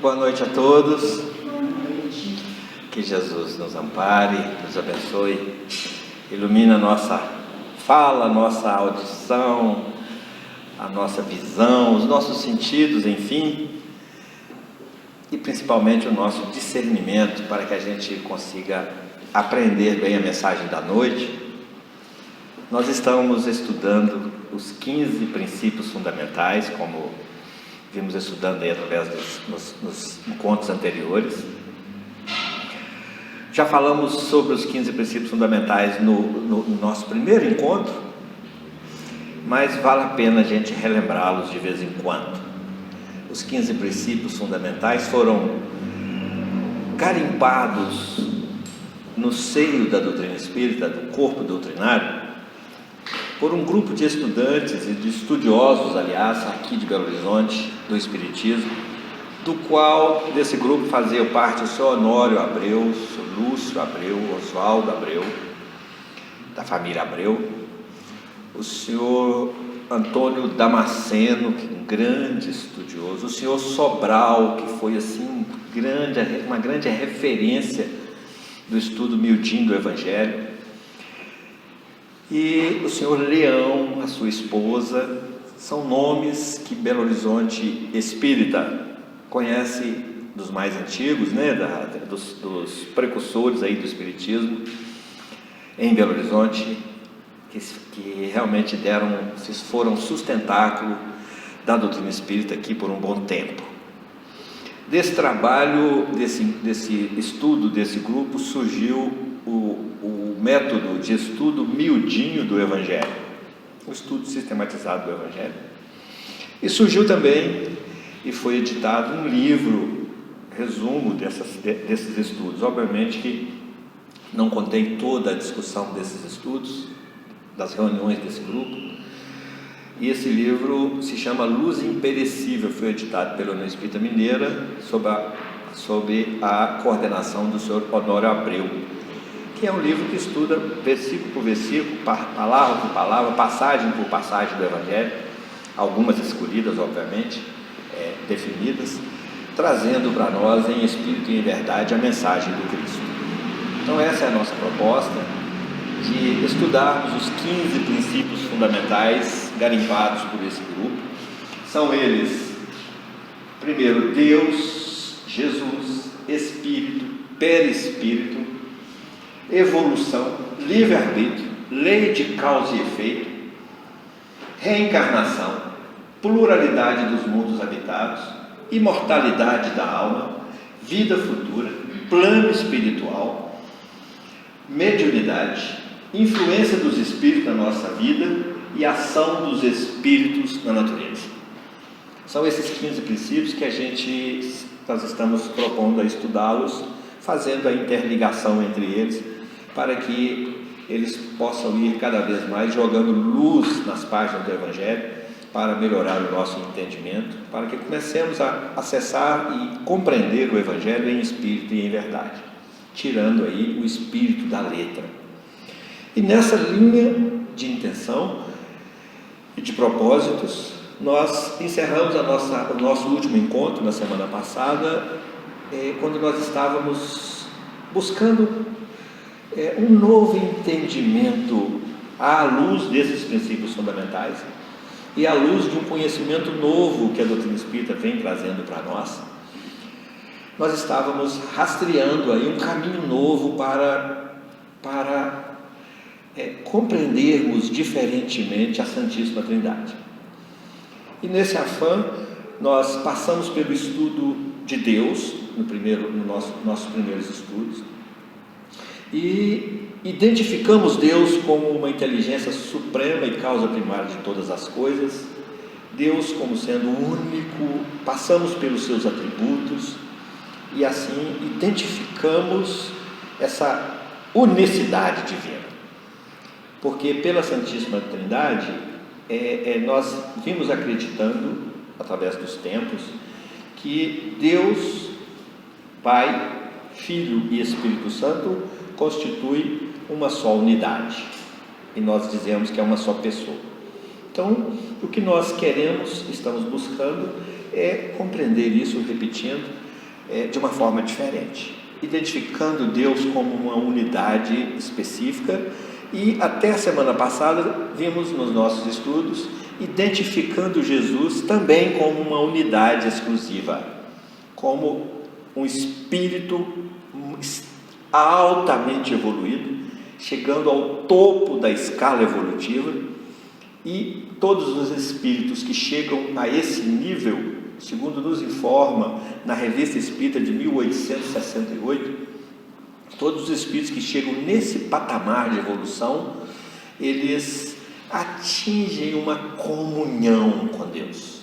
Boa noite a todos. Que Jesus nos ampare, nos abençoe, ilumine a nossa fala, a nossa audição, a nossa visão, os nossos sentidos, enfim, e principalmente o nosso discernimento para que a gente consiga aprender bem a mensagem da noite. Nós estamos estudando os 15 princípios fundamentais, como vimos estudando aí através dos encontros anteriores. Já falamos sobre os 15 princípios fundamentais no nosso primeiro encontro, mas vale a pena a gente relembrá-los de vez em quando. Os 15 princípios fundamentais foram garimpados no seio da doutrina espírita, do corpo doutrinário, por um grupo de estudantes e de estudiosos, aliás, aqui de Belo Horizonte, do Espiritismo, do qual, desse grupo, fazia parte o senhor Honório Abreu, o senhor Lúcio Abreu, Oswaldo Abreu, da família Abreu, o senhor Antônio Damasceno, que é um grande estudioso, o senhor Sobral, que foi assim, uma grande referência do estudo miudinho do Evangelho, e o senhor Leão, a sua esposa. São nomes que Belo Horizonte Espírita conhece dos mais antigos, né, dos precursores aí do Espiritismo em Belo Horizonte, que realmente foram sustentáculo da doutrina espírita aqui por um bom tempo. Desse trabalho, desse estudo desse grupo, surgiu o método de estudo miudinho do Evangelho, o estudo sistematizado do Evangelho. E surgiu também, e foi editado um livro, resumo desses estudos. Obviamente que não contém toda a discussão desses estudos, das reuniões desse grupo, e esse livro se chama Luz Imperecível, foi editado pela União Espírita Mineira, sob a coordenação do senhor Honório Abreu, que é um livro que estuda versículo por versículo, palavra por palavra, passagem por passagem do Evangelho, algumas escolhidas, obviamente, definidas, trazendo para nós em espírito e em verdade a mensagem do Cristo. Então essa é a nossa proposta, de estudarmos os 15 princípios fundamentais garimpados por esse grupo. São eles, primeiro, Deus, Jesus, Espírito, Perispírito, evolução, livre-arbítrio, lei de causa e efeito, reencarnação, pluralidade dos mundos habitados, imortalidade da alma, vida futura, plano espiritual, mediunidade, influência dos espíritos na nossa vida e ação dos espíritos na natureza. São esses 15 princípios que nós estamos propondo a estudá-los, fazendo a interligação entre eles, para que eles possam ir cada vez mais jogando luz nas páginas do Evangelho, para melhorar o nosso entendimento, para que comecemos a acessar e compreender o Evangelho em espírito e em verdade, tirando aí o espírito da letra. E nessa linha de intenção e de propósitos, nós encerramos o nosso último encontro na semana passada, quando nós estávamos buscando um novo entendimento à luz desses princípios fundamentais e à luz de um conhecimento novo que a doutrina espírita vem trazendo para nós. Nós estávamos rastreando aí um caminho novo para compreendermos diferentemente a Santíssima Trindade. E nesse afã, nós passamos pelo estudo de Deus, nos nossos primeiros estudos, e identificamos Deus como uma inteligência suprema e causa primária de todas as coisas, Deus como sendo único, passamos pelos seus atributos, e assim identificamos essa unicidade divina. Porque pela Santíssima Trindade, nós vimos acreditando, através dos tempos, que Deus, Pai, Filho e Espírito Santo constituem uma só unidade. E nós dizemos que é uma só pessoa. Então, o que nós queremos, estamos buscando, é compreender isso, repetindo, de uma forma diferente, identificando Deus como uma unidade específica. E até a semana passada vimos nos nossos estudos identificando Jesus também como uma unidade exclusiva, como um espírito altamente evoluído, chegando ao topo da escala evolutiva. E todos os espíritos que chegam a esse nível, segundo nos informa na Revista Espírita de 1868, todos os espíritos que chegam nesse patamar de evolução, eles atingem uma comunhão com Deus,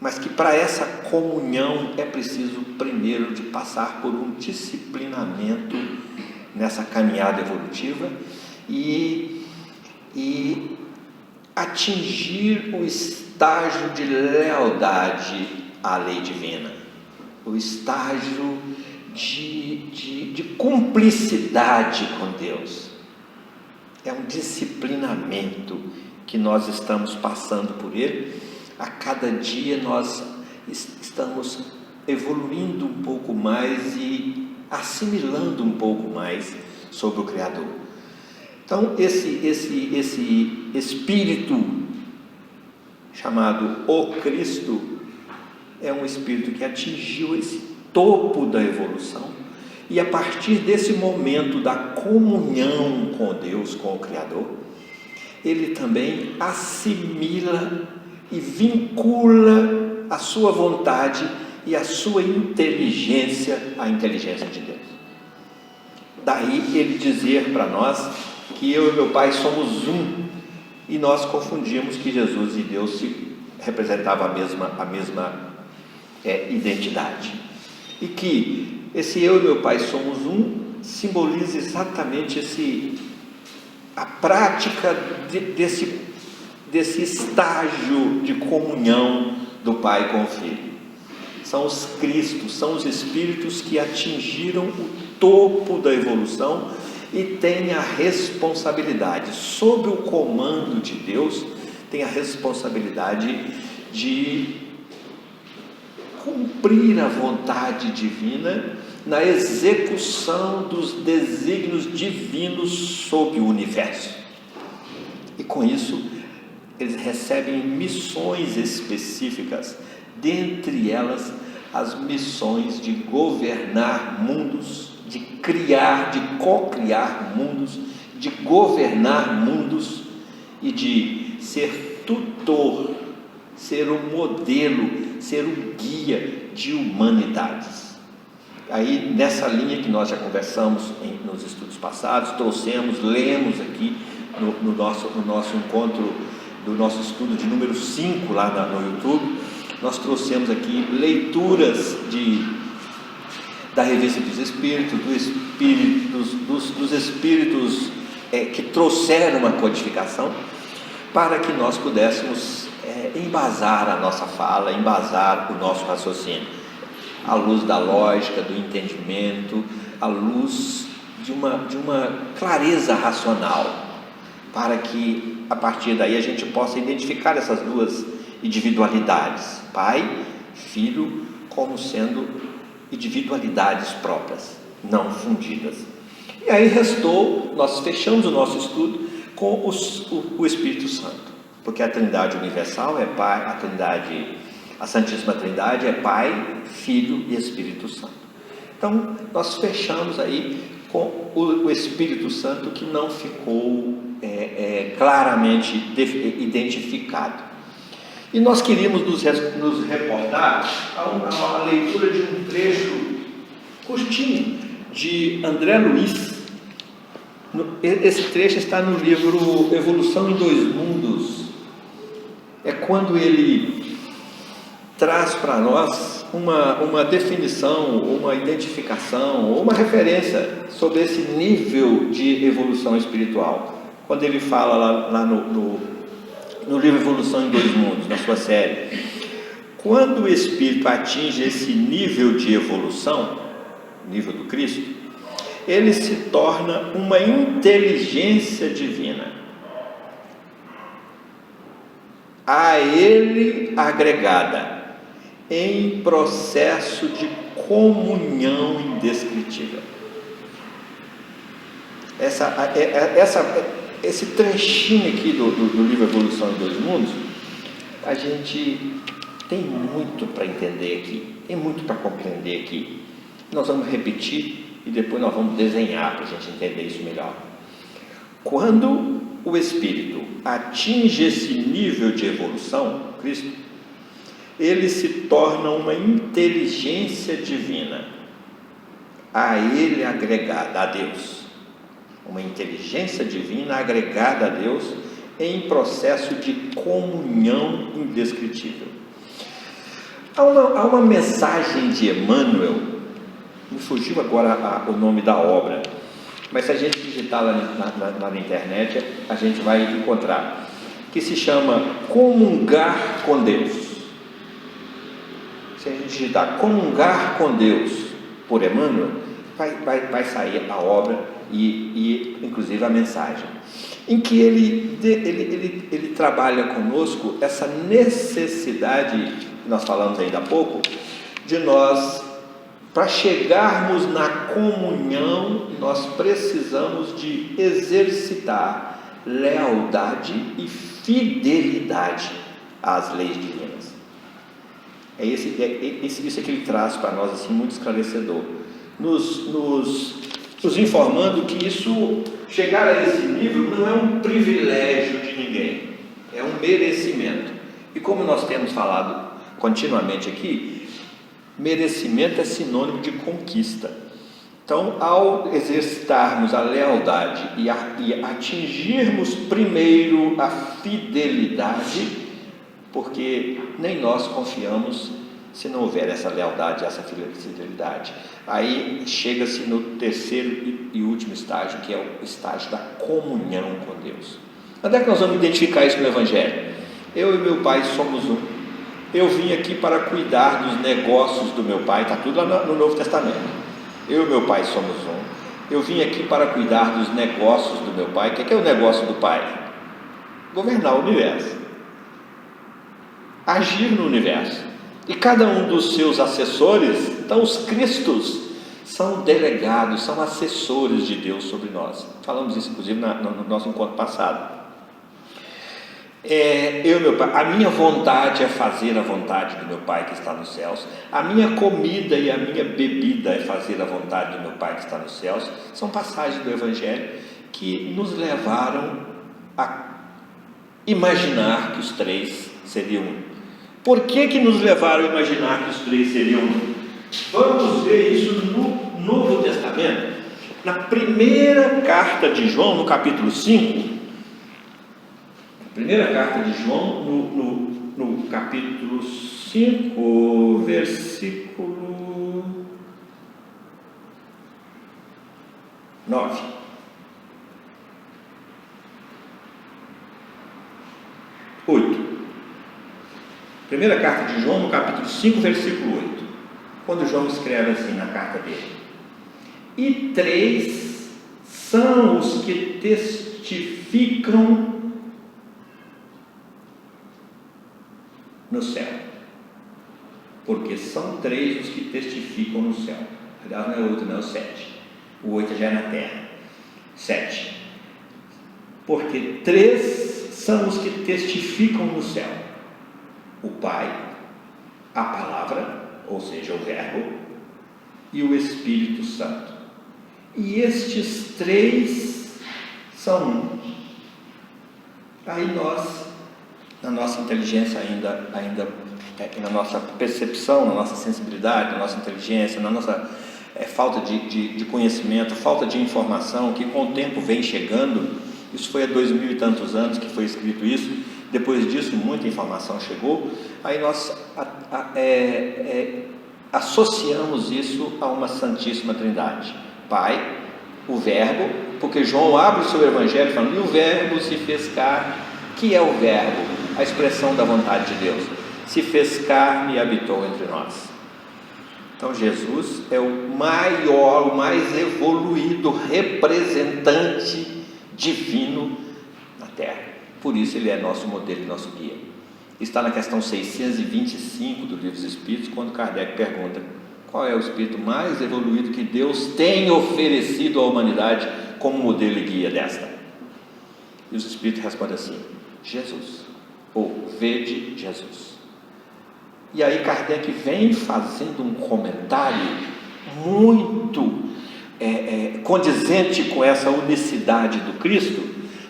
mas que para essa comunhão é preciso primeiro de passar por um disciplinamento nessa caminhada evolutiva e atingir o estágio de lealdade à lei divina, o estágio de cumplicidade com Deus. É um disciplinamento que nós estamos passando por ele. A cada dia nós estamos evoluindo um pouco mais e assimilando um pouco mais sobre o Criador. Então, esse espírito chamado o Cristo é um espírito que atingiu esse topo da evolução, e a partir desse momento da comunhão com Deus, com o Criador, ele também assimila e vincula a sua vontade e a sua inteligência à inteligência de Deus. Daí ele dizer para nós que eu e meu Pai somos um, e nós confundimos que Jesus e Deus se representavam a mesma identidade, e que esse eu e meu Pai somos um simboliza exatamente a prática desse estágio de comunhão do Pai com o Filho. São os Cristos, são os espíritos que atingiram o topo da evolução e têm a responsabilidade, sob o comando de Deus, têm a responsabilidade de cumprir a vontade divina na execução dos desígnios divinos sobre o universo. E com isso, eles recebem missões específicas, dentre elas as missões de governar mundos, de criar, de co-criar mundos, de governar mundos e de ser tutor, ser um modelo, ser um guia de humanidades. Aí, nessa linha que nós já conversamos nos estudos passados, lemos aqui no nosso encontro, do nosso estudo de número 5 lá no YouTube, nós trouxemos aqui leituras da Revista dos Espíritos, dos Espíritos que trouxeram a codificação, para que nós pudéssemos embasar a nossa fala, embasar o nosso raciocínio, à luz da lógica, do entendimento, à luz de uma clareza racional, para que a partir daí a gente possa identificar essas duas individualidades, Pai, Filho, como sendo individualidades próprias, não fundidas. E aí nós fechamos o nosso estudo com o Espírito Santo, porque a Trindade Universal é Pai, a Santíssima Trindade é Pai, Filho e Espírito Santo. Então, nós fechamos aí com o Espírito Santo, que não ficou claramente identificado. E nós queríamos nos reportar a leitura de um trecho curtinho de André Luiz. Esse trecho está no livro Evolução em Dois Mundos. É quando ele traz para nós uma definição, uma identificação, uma referência sobre esse nível de evolução espiritual. Quando ele fala lá no livro Evolução em Dois Mundos, na sua série, quando o espírito atinge esse nível de evolução, nível do Cristo, ele se torna uma inteligência divina, a ele agregada, em processo de comunhão indescritível. Esse trechinho aqui do livro Evolução em Dois Mundos, a gente tem muito para entender aqui, tem muito para compreender aqui. Nós vamos repetir e depois nós vamos desenhar para a gente entender isso melhor. Quando o Espírito atinge esse nível de evolução, Cristo, ele se torna uma inteligência divina, a ele agregada, a Deus. Uma inteligência divina agregada a Deus em processo de comunhão indescritível. Há uma mensagem de Emmanuel, me fugiu agora o nome da obra, mas se a gente digitar lá na internet, a gente vai encontrar, que se chama Comungar com Deus. Se a gente digitar Comungar com Deus por Emmanuel, vai sair a obra e inclusive a mensagem, em que ele trabalha conosco essa necessidade, que nós falamos ainda há pouco, de nós, para chegarmos na comunhão, nós precisamos de exercitar lealdade e fidelidade às leis divinas. Isso que ele traz para nós, assim, muito esclarecedor, nos informando que isso, chegar a esse nível, não é um privilégio de ninguém, é um merecimento. E como nós temos falado continuamente aqui, merecimento é sinônimo de conquista. Então, ao exercitarmos a lealdade e atingirmos primeiro a fidelidade, porque nem nós confiamos se não houver essa lealdade, essa fidelidade, aí chega-se no terceiro e último estágio, que é o estágio da comunhão com Deus. Onde é que nós vamos identificar isso no Evangelho? Eu e meu pai somos um. Eu vim aqui para cuidar dos negócios do meu pai, está tudo lá no Novo Testamento. Eu e meu pai somos um. Eu vim aqui para cuidar dos negócios do meu pai. O que é o negócio do pai? Governar o universo, agir no universo. E cada um dos seus assessores, então os cristos, são delegados, são assessores de Deus sobre nós. Falamos isso inclusive no nosso encontro passado. Eu e meu pai, a minha vontade é fazer a vontade do meu pai que está nos céus, a minha comida e a minha bebida é fazer a vontade do meu pai que está nos céus. São passagens do Evangelho que nos levaram a imaginar que os três seriam um. Por que nos levaram a imaginar que os três seriam um? Vamos ver isso no Novo Testamento, na primeira carta de João, no capítulo 5. Primeira carta de João, no capítulo 5, versículo 9. Primeira carta de João, no capítulo 5, versículo 8. Quando João escreve assim na carta dele: e três são os que testificam no céu, porque são três os que testificam no céu. Aliás, não é 8, não é o 7. O 8 já é na terra. 7. Porque três são os que testificam no céu: o Pai, a Palavra, ou seja, o Verbo, e o Espírito Santo. E estes três são um. Aí nós, na nossa inteligência ainda na nossa percepção, na nossa sensibilidade, na nossa inteligência, na nossa falta de conhecimento, falta de informação, que com o tempo vem chegando. Isso foi há 2000 e tantos anos que foi escrito isso. Depois disso, muita informação chegou. Aí nós associamos isso a uma Santíssima Trindade: Pai, o Verbo, porque João abre o seu Evangelho falando: e o Verbo se fez carne. Que é o Verbo? A expressão da vontade de Deus. Se fez carne e habitou entre nós. Então Jesus é o maior, o mais evoluído representante divino na Terra. Por isso ele é nosso modelo e nosso guia. Está na questão 625 do Livro dos Espíritos, quando Kardec pergunta: qual é o espírito mais evoluído que Deus tem oferecido à humanidade como modelo e guia desta? E os espíritos respondem assim: Jesus, ou vede Jesus. E aí Kardec vem fazendo um comentário muito condizente com essa unicidade do Cristo,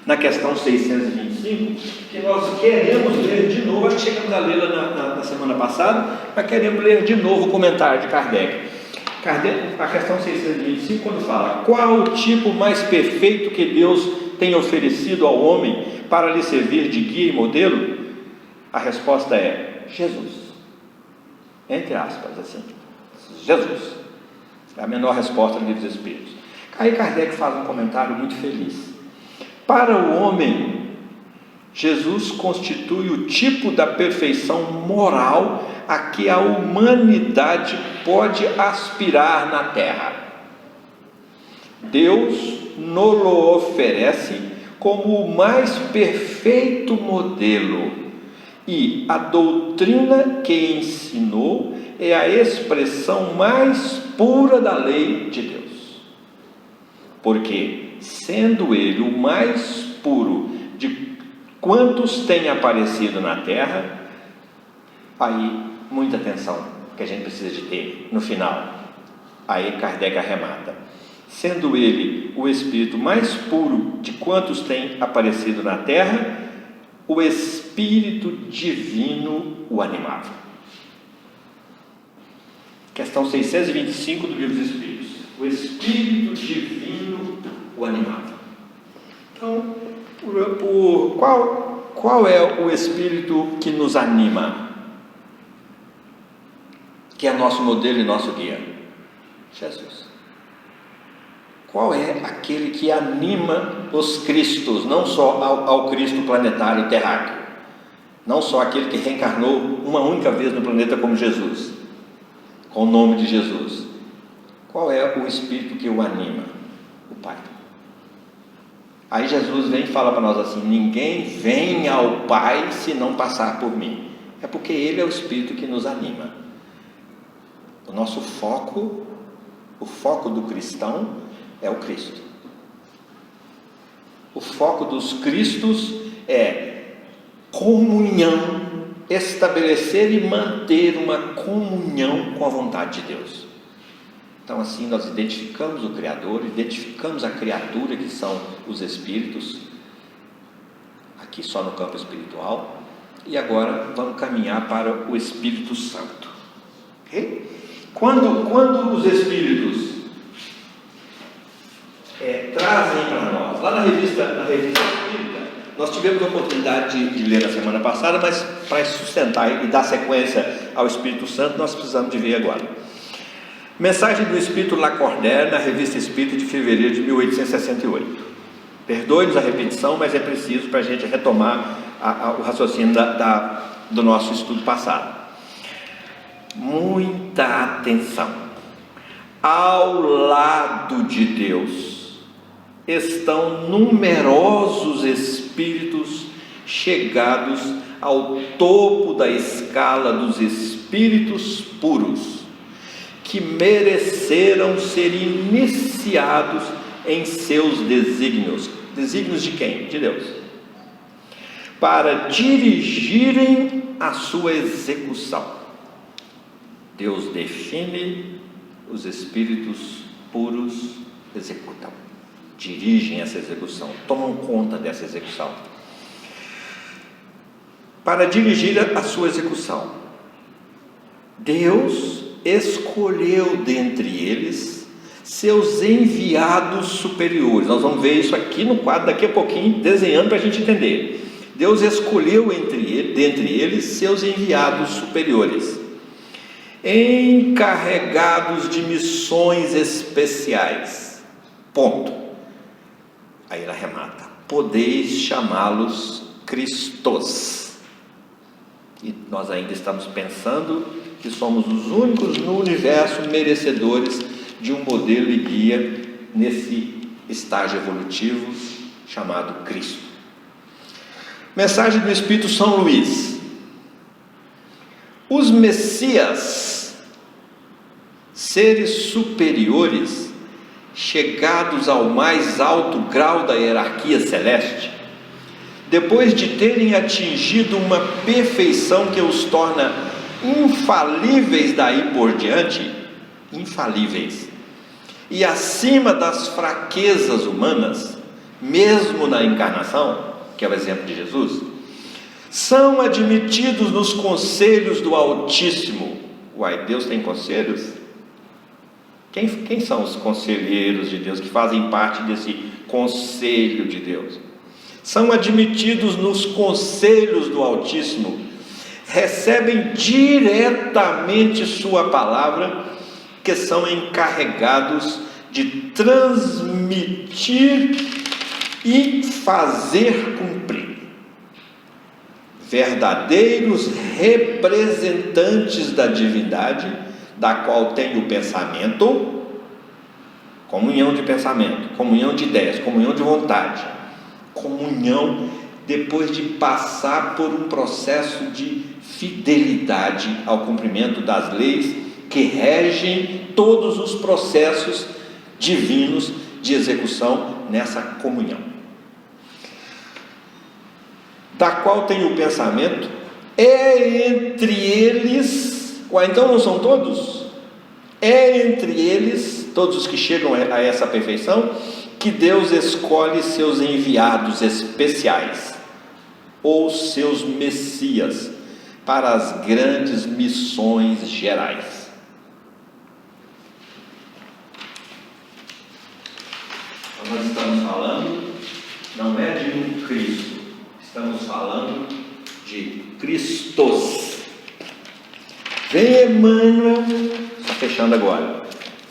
na questão 625, que nós queremos ler de novo. Acho que chegamos a lê-la na semana passada, mas queremos ler de novo o comentário de Kardec. A questão 625, quando fala: qual o tipo mais perfeito que Deus tem oferecido ao homem para lhe servir de guia e modelo? A resposta é Jesus. Entre aspas, assim, Jesus. É a menor resposta do Livro dos Espíritos. Aí Kardec faz um comentário muito feliz. Para o homem, Jesus constitui o tipo da perfeição moral a que a humanidade pode aspirar na Terra. Deus nos oferece como o mais perfeito modelo, e a doutrina que ensinou é a expressão mais pura da lei de Deus. Porque, sendo ele o mais puro de quantos têm aparecido na Terra, aí muita atenção que a gente precisa de ter no final. Aí Kardec arremata: sendo ele o espírito mais puro de quantos têm aparecido na Terra, o Espírito Divino o animava. Questão 625 do Livro dos Espíritos. O Espírito Divino o animava. Então, qual é o Espírito que nos anima? Que é nosso modelo e nosso guia? Jesus. Qual é aquele que anima os Cristos, não só ao Cristo planetário terráqueo, não só aquele que reencarnou uma única vez no planeta como Jesus, com o nome de Jesus? Qual é o Espírito que o anima? O Pai. Aí Jesus vem e fala para nós assim: ninguém vem ao Pai se não passar por mim. É porque Ele é o Espírito que nos anima. O nosso foco, o foco do cristão é o Cristo. O foco dos Cristos é comunhão, estabelecer e manter uma comunhão com a vontade de Deus. Então assim nós identificamos o Criador, identificamos a criatura, que são os Espíritos, aqui só no campo espiritual, e agora vamos caminhar para o Espírito Santo. Okay? Quando os Espíritos trazem para nós, lá na revista Espírita, nós tivemos a oportunidade de ler na semana passada, mas para sustentar e dar sequência ao Espírito Santo, nós precisamos de ver agora. Mensagem do Espírito Lacordaire na Revista Espírita de fevereiro de 1868. Perdoe-nos a repetição, mas é preciso para a gente retomar o raciocínio do nosso estudo passado. Muita atenção. Ao lado de Deus estão numerosos espíritos chegados ao topo da escala dos espíritos puros, que mereceram ser iniciados em seus desígnios. Desígnios de quem? De Deus. Para dirigirem a sua execução. Deus define, os espíritos puros executam, dirigem essa execução, tomam conta dessa execução. Para dirigir a sua execução, Deus escolheu dentre eles seus enviados superiores. Nós vamos ver isso aqui no quadro daqui a pouquinho, desenhando para a gente entender. Deus escolheu dentre eles seus enviados superiores, encarregados de missões especiais. Ponto. Aí ela remata: podeis chamá-los Cristos. E nós ainda estamos pensando que somos os únicos no universo merecedores de um modelo e guia nesse estágio evolutivo chamado Cristo. Mensagem do Espírito São Luís: os Messias, seres superiores, chegados ao mais alto grau da hierarquia celeste, depois de terem atingido uma perfeição que os torna infalíveis daí por diante, infalíveis, e acima das fraquezas humanas, mesmo na encarnação, que é o exemplo de Jesus, são admitidos nos conselhos do Altíssimo. Uai, Deus tem conselhos? Quem são os conselheiros de Deus que fazem parte desse conselho de Deus? São admitidos nos conselhos do Altíssimo, recebem diretamente sua palavra, que são encarregados de transmitir e fazer cumprir. Verdadeiros representantes da divindade, da qual tem o pensamento, comunhão de pensamento, comunhão de ideias, comunhão de vontade, comunhão depois de passar por um processo de fidelidade ao cumprimento das leis que regem todos os processos divinos de execução nessa comunhão, da qual tem o pensamento, é entre eles, então não são todos? É entre eles, todos os que chegam a essa perfeição, que Deus escolhe seus enviados especiais, ou seus messias, para as grandes missões gerais. Então nós estamos falando, não é de um Cristo, estamos falando de Cristos. Vem Emmanuel, só fechando agora,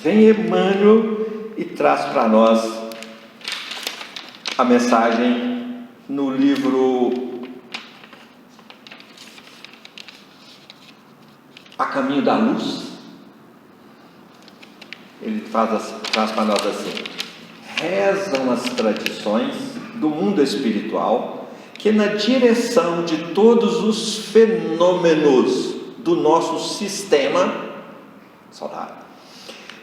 vem Emmanuel e traz para nós a mensagem no livro A Caminho da Luz. Ele traz para nós assim: rezam as tradições do mundo espiritual que na direção de todos os fenômenos do nosso sistema solar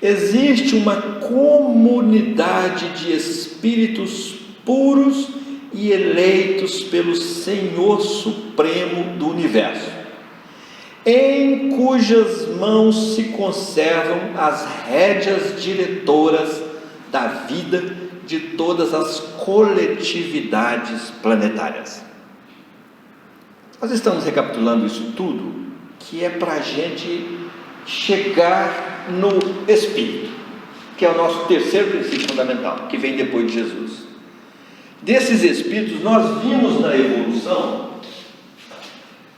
existe uma comunidade de espíritos puros e eleitos pelo Senhor Supremo do Universo, em cujas mãos se conservam as rédeas diretoras da vida de todas as coletividades planetárias. Nós estamos recapitulando isso tudo, que é para a gente chegar no Espírito, que é o nosso terceiro princípio fundamental, que vem depois de Jesus. Desses Espíritos, nós vimos na evolução,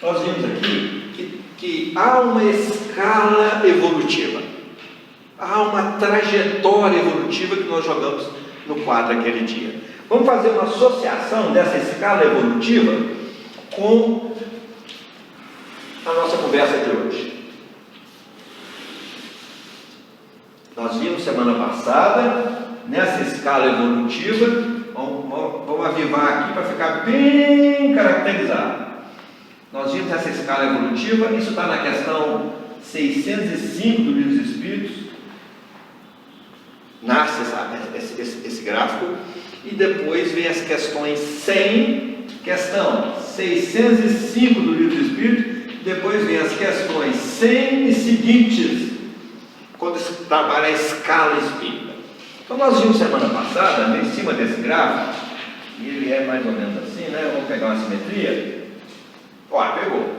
nós vimos aqui que há uma escala evolutiva, há uma trajetória evolutiva que nós jogamos no quadro aquele dia. Vamos fazer uma associação dessa escala evolutiva com a nossa conversa de hoje. Nós vimos semana passada, nessa escala evolutiva, vamos avivar aqui para ficar bem caracterizado. Nós vimos essa escala evolutiva, isso está na questão 605 do Livro dos Espíritos. Nasce esse gráfico, e depois vem as questões 100, questão 605 do Livro dos Espíritos, depois vem as questões 100 e seguintes, quando se trabalha a escala espírita. Então nós vimos semana passada, em cima desse gráfico, e ele é mais ou menos assim, né? Vamos pegar uma simetria. Olha, pegou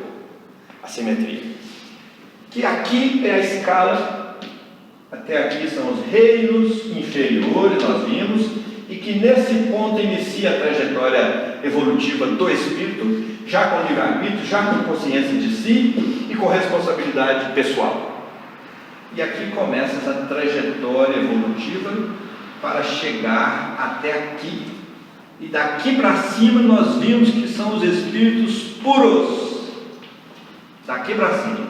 a simetria. Que aqui é a escala, até aqui são os reinos inferiores, nós vimos, e que nesse ponto inicia a trajetória evolutiva do espírito, já com livre-arbítrio, já com consciência de si e com responsabilidade pessoal. E aqui começa essa trajetória evolutiva para chegar até aqui. E daqui para cima nós vimos que são os espíritos puros. Daqui para cima.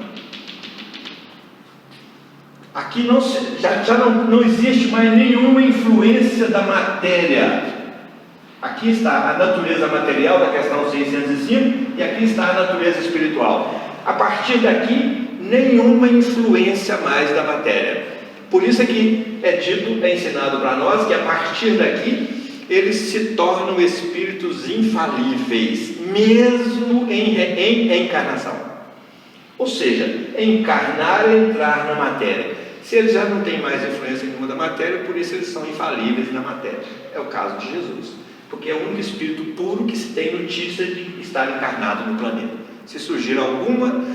Aqui já não existe mais nenhuma influência da matéria. Aqui está a natureza material da questão 605 e aqui está a natureza espiritual. A partir daqui, nenhuma influência mais da matéria. Por isso é que é ensinado para nós que a partir daqui eles se tornam espíritos infalíveis, mesmo em encarnação. Ou seja, encarnar e entrar na matéria. Se eles já não têm mais influência nenhuma da matéria, por isso eles são infalíveis na matéria. É o caso de Jesus, porque é o único espírito puro que se tem notícia de estar encarnado no planeta. Se surgir alguma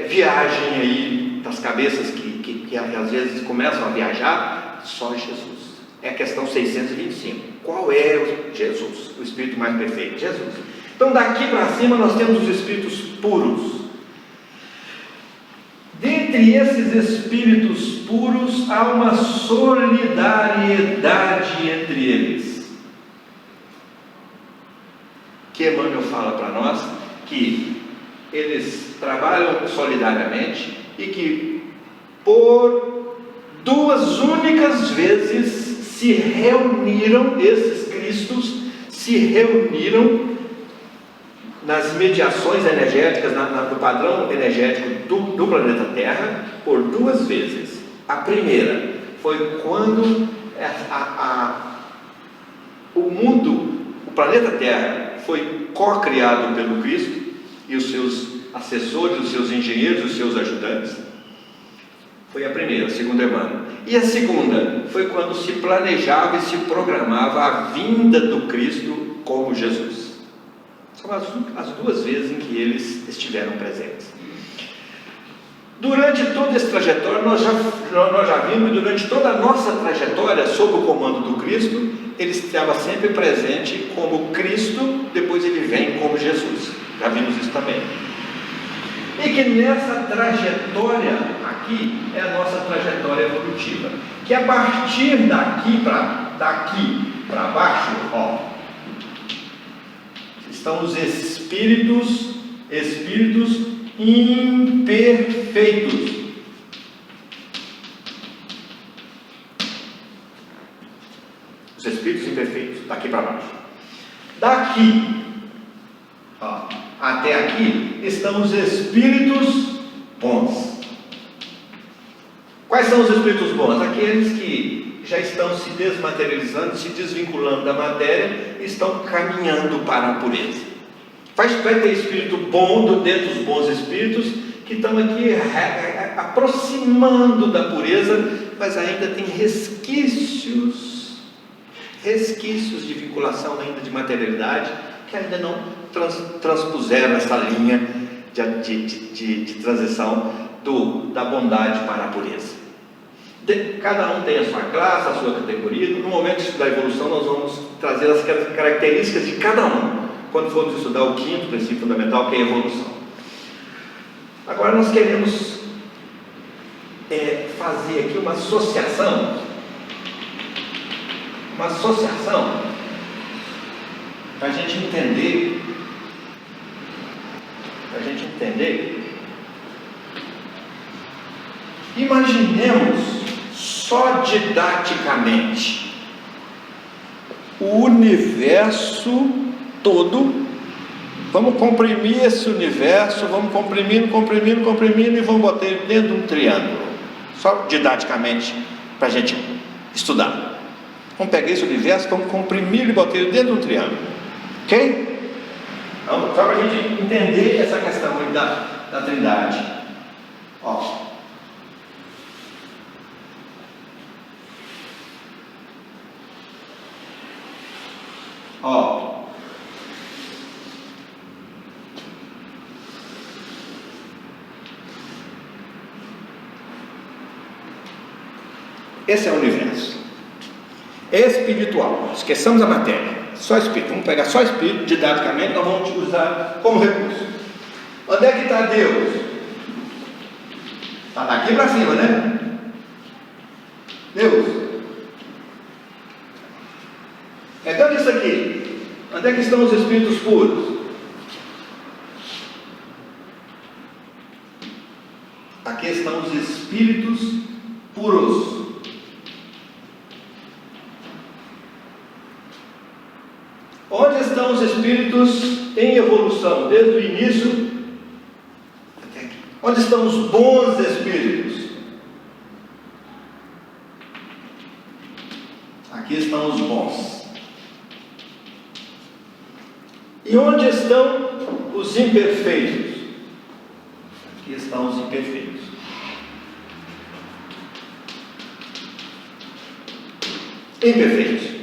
viagem aí das cabeças que às vezes começam a viajar, só Jesus. É a questão 625. Qual é o Jesus, o espírito mais perfeito? Jesus. Então daqui para cima nós temos os espíritos puros. Dentre esses espíritos puros há uma solidariedade entre eles, que Emmanuel fala para nós que eles trabalham solidariamente e que por 2 únicas vezes se reuniram, esses Cristos se reuniram nas mediações energéticas, no padrão energético do planeta Terra, por 2 vezes. A primeira foi quando o mundo, o planeta Terra, foi co-criado pelo Cristo e os seus assessores, os seus engenheiros, os seus ajudantes. Foi a primeira, a segunda Emmanuel. E a segunda foi quando se planejava e se programava a vinda do Cristo como Jesus. São as 2 vezes em que eles estiveram presentes. Durante toda essa trajetória, nós já vimos, durante toda a nossa trajetória, sob o comando do Cristo, ele estava sempre presente como Cristo, depois ele vem como Jesus. Já vimos isso também. E que nessa trajetória aqui é a nossa trajetória evolutiva. Que a partir daqui para baixo, estão os espíritos imperfeitos. Os espíritos imperfeitos, daqui para baixo. Daqui até aqui estão os espíritos bons. Quais são os espíritos bons? Aqueles que já estão se desmaterializando, se desvinculando da matéria e estão caminhando para a pureza. Vai ter espírito bom dentro dos bons espíritos que estão aqui aproximando da pureza, mas ainda tem resquícios de vinculação ainda de materialidade, que ainda não transpuseram essa linha de transição da bondade para a pureza. Cada um tem a sua classe, a sua categoria. No momento de estudar a evolução, nós vamos trazer as características de cada um, quando formos estudar o 5º princípio fundamental, que é a evolução. Agora nós queremos fazer aqui uma associação para a gente entender, imaginemos só didaticamente o universo todo. Vamos comprimir esse universo, vamos comprimindo e vamos botar ele dentro de um triângulo, só didaticamente para a gente estudar. Vamos pegar esse universo, vamos comprimir e botar ele dentro de um triângulo, ok? Então, só para a gente entender essa questão aí da Trindade. Esse é o universo espiritual. Esqueçamos a matéria, só espírito. Vamos pegar só espírito, didaticamente, nós vamos usar como recurso. Onde é que está Deus? Está daqui para cima, né? Deus. Então isso aqui, onde é que estão os espíritos puros? Aqui estão os puros. Onde estão os espíritos em evolução, desde o início até aqui? Onde estão os bons espíritos? Aqui estão os bons. E onde estão os imperfeitos? Aqui estão os imperfeitos. Imperfeitos.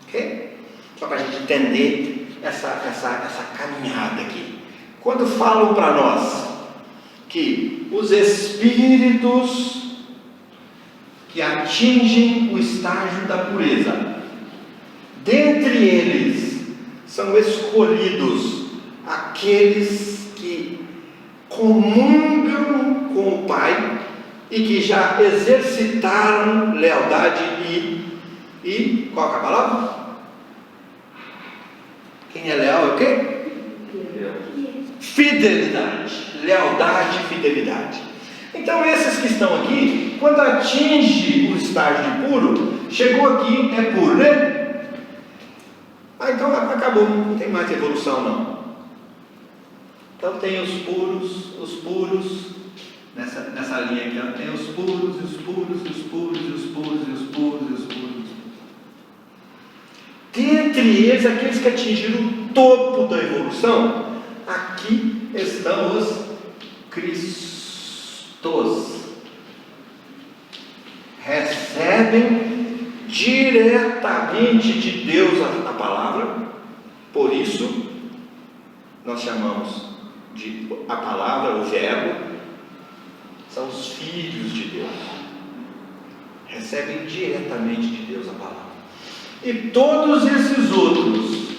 Ok? Só para a gente entender essa caminhada aqui. Quando falam para nós que os espíritos que atingem o estágio da pureza, dentre eles são escolhidos aqueles que comungam com o Pai e que já exercitaram lealdade e qual é a palavra? Quem é leal é o quê? Fidelidade. Lealdade e fidelidade. Então esses que estão aqui, quando atinge o estágio de puro, chegou aqui, é puro, né? Então acabou, não tem mais evolução não. Então tem os puros, nessa linha aqui, ó, tem os puros, os puros, os puros, os puros, os puros, os puros. Dentre eles, aqueles que atingiram o topo da evolução, aqui estão os Cristos. Recebem diretamente de Deus a palavra, por isso nós chamamos de a palavra, o verbo, são os filhos de Deus. Recebem diretamente de Deus a palavra. E todos esses outros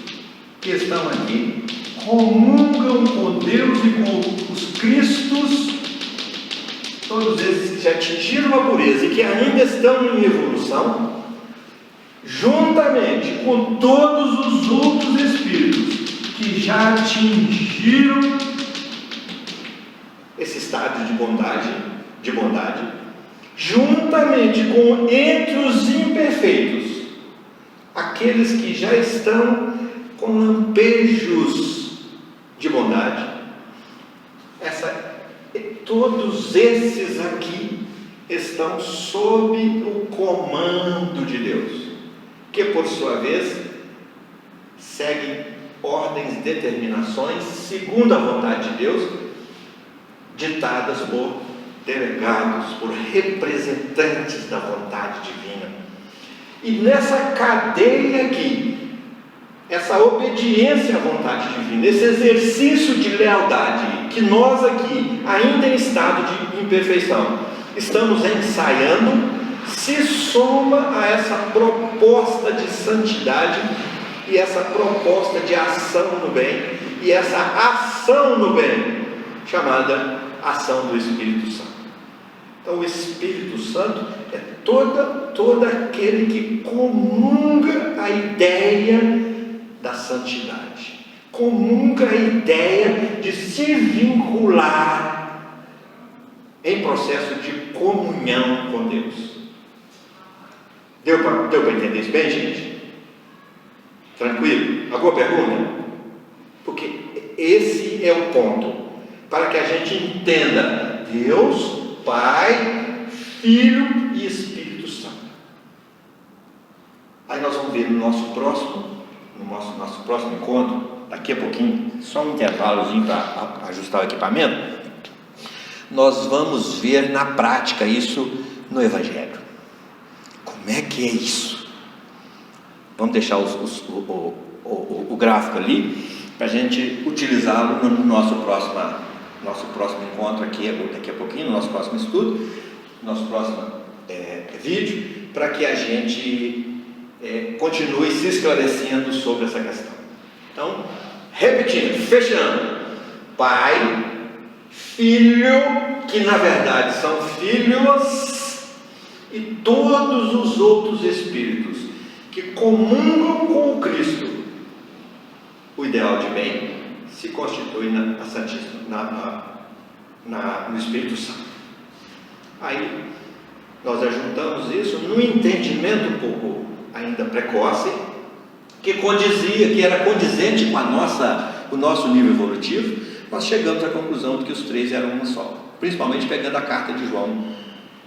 que estão aqui comungam com Deus e com os Cristos, todos esses que já atingiram a pureza e que ainda estão em evolução, juntamente com todos os outros espíritos que já atingiram esse estágio de bondade, juntamente com entre os imperfeitos, aqueles que já estão com lampejos de bondade, todos esses aqui estão sob o comando de Deus, que por sua vez seguem ordens, determinações, segundo a vontade de Deus, ditadas por delegados, por representantes da vontade divina. E nessa cadeia aqui, essa obediência à vontade divina, esse exercício de lealdade, que nós aqui, ainda em estado de imperfeição, estamos ensaiando, se soma a essa proposta de santidade e essa proposta de ação no bem, e essa ação no bem, chamada ação do Espírito Santo. Então o Espírito Santo é todo aquele que comunga a ideia da santidade, comunga a ideia de se vincular em processo de comunhão com Deus. Deu para entender isso bem, gente? Tranquilo? Alguma pergunta? Porque esse é o ponto, para que a gente entenda Deus, Pai, Filho e Espírito Santo. Aí nós vamos ver no nosso próximo encontro, daqui a pouquinho, só um intervalozinho para ajustar o equipamento, nós vamos ver na prática isso no Evangelho. Como é que é isso? Vamos deixar o gráfico ali, para a gente utilizá-lo no nosso próximo encontro aqui, daqui a pouquinho, no nosso próximo estudo, nosso próximo vídeo, para que a gente continue se esclarecendo sobre essa questão. Então, repetindo, fechando: Pai, Filho, que na verdade são filhos, e todos os outros espíritos que comungam com o Cristo, o ideal de bem, se constitui no Espírito Santo. Aí nós ajuntamos isso no entendimento um pouco ainda precoce, que condizia, que era condizente com o nosso nível evolutivo. Nós chegamos à conclusão de que os três eram uma só, principalmente pegando a carta de João,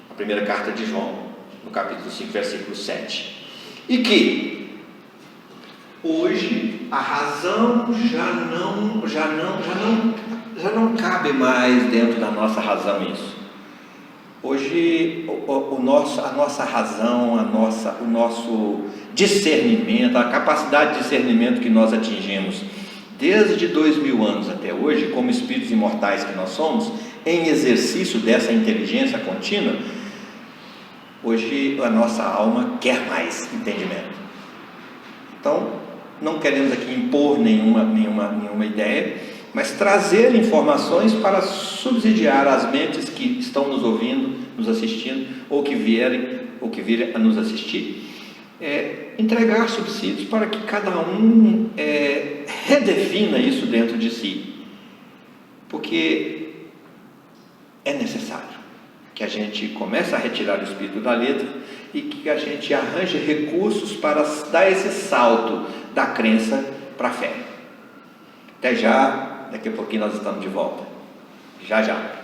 a primeira carta de João, no capítulo 5, versículo 7, e que hoje a razão já não cabe mais dentro da nossa razão isso. Hoje a nossa razão, o nosso discernimento, a capacidade de discernimento que nós atingimos desde 2000 anos até hoje, como espíritos imortais que nós somos, em exercício dessa inteligência contínua, hoje a nossa alma quer mais entendimento. Então, não queremos aqui impor nenhuma ideia, mas trazer informações para subsidiar as mentes que estão nos ouvindo, nos assistindo, ou que virem a nos assistir, entregar subsídios para que cada um redefina isso dentro de si, porque é necessário que a gente comece a retirar o espírito da letra e que a gente arranje recursos para dar esse salto da crença para a fé. Até já, daqui a pouquinho nós estamos de volta. Já já.